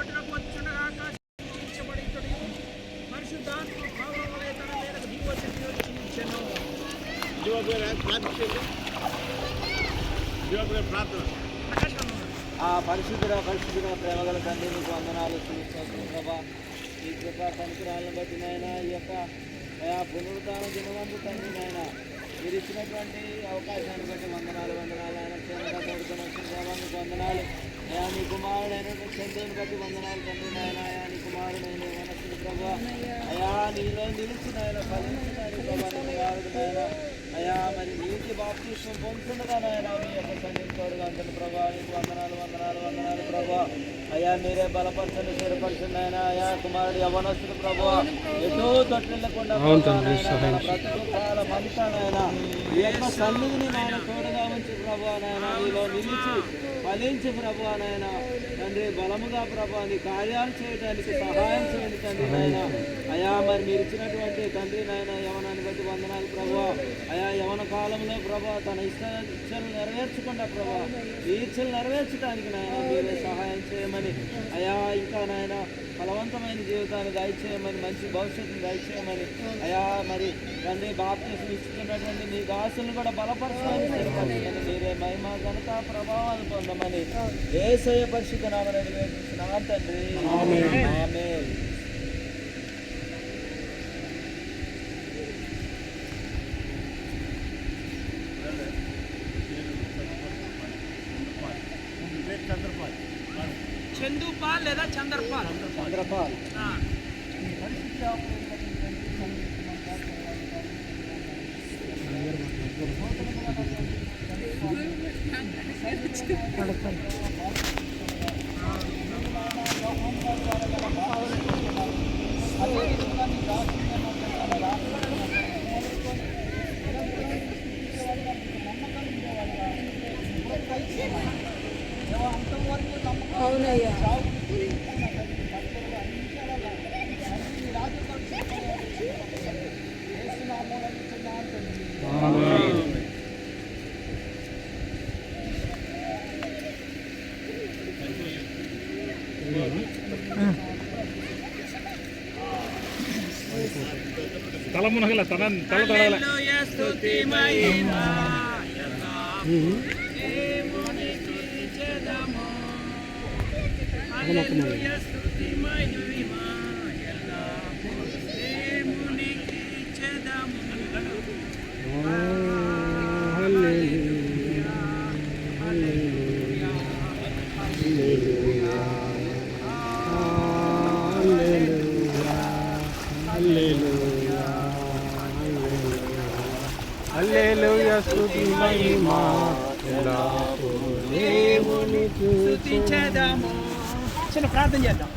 చాటునకు వచ్చుండగా ఆకాశించబడి పరిశుద్ధాత్మ భావం వలె తన మీదకు దిగివచ్చి నియోజించెను. పరిశుద్ధుల ప్రేమగల తండ్రి నీకు వందనాలు చూస్తాను ప్రభా. ఈ కృప కనుకరాలను బట్టి నాయన ఈ యొక్క పునరుద్ధాన దినవంతు తండ్రి నాయన మీరు ఇచ్చినటువంటి అవకాశాన్ని బట్టి వందనాలు ఆయన క్షేమంగా తోడుకొని వచ్చిన ప్రభావ నీకు వందనాలు. నీ కుమారుడైనటువంటి చంద్రుని బట్టి వందనాలు తండ్రి నాయన. నీ కుమారుడైన మనస్సుని ప్రభా నీలో నిలిచిన ఆయన ఫలించినారు ప్రభా నీ కుమారుడు నాయన. మరి నీటి బాప్తిస్వం పొందుతుండగా నాయన మీ యొక్క సన్నిధి తోడుగా అంతటి ప్రభా నీకు వందనాలు ప్రభా. మీరే బలపరచండి స్థిరపరచండి ఆయన. కుమారుడు యవనస్తుడు ప్రభా ఎటో తొట్టిల్లకుండా బ్రతుకు చాలా మంచి నాయన. ఈ యొక్క సన్నిధిని నాయన తోడుగా ఉంచి ప్రభా నాయన నీలో నిలిచి ఫలించి ప్రభా నాయన తండ్రి బలముగా ప్రభా నీ కార్యాలు చేయడానికి సహాయం చేయండి తండ్రి నాయన. మరి మీరు ఇచ్చినటువంటి తండ్రి నాయన యవనాన్ని బట్టి వందనాలు ప్రభా. యవన కాలంలో ప్రభా తన ఇచ్చలు నెరవేర్చకుండా ప్రభా ఈ ఇచ్చలు నెరవేర్చడానికి నాయన మీరే సహాయం చేయమని ఇంకా నాయన ఫలవంతమైన జీవితాన్ని దయచేయమని మంచి భవిష్యత్తును దయచేయమని మరి తండ్రి బాప్తిస్మం ఇస్తున్నటువంటి మీ దాసులను కూడా బలపరచాలని స్థిరపరచమని మీరే మహిమ ఘనత ప్రభావాలు పొందమని యేసయ్య పరిశుద్ధ నామమున వేడుకుంటున్నాను తండ్రి. ఆమేన్. చందుపాల్ లేదా చంద్రపాల్ అవునయ్యా. తల మునగల తల తడగల హల్లెలూయా స్తుతి మహిమ దేవుని స్తుతించెదము. చిన్న ప్రార్థన చేద్దాం.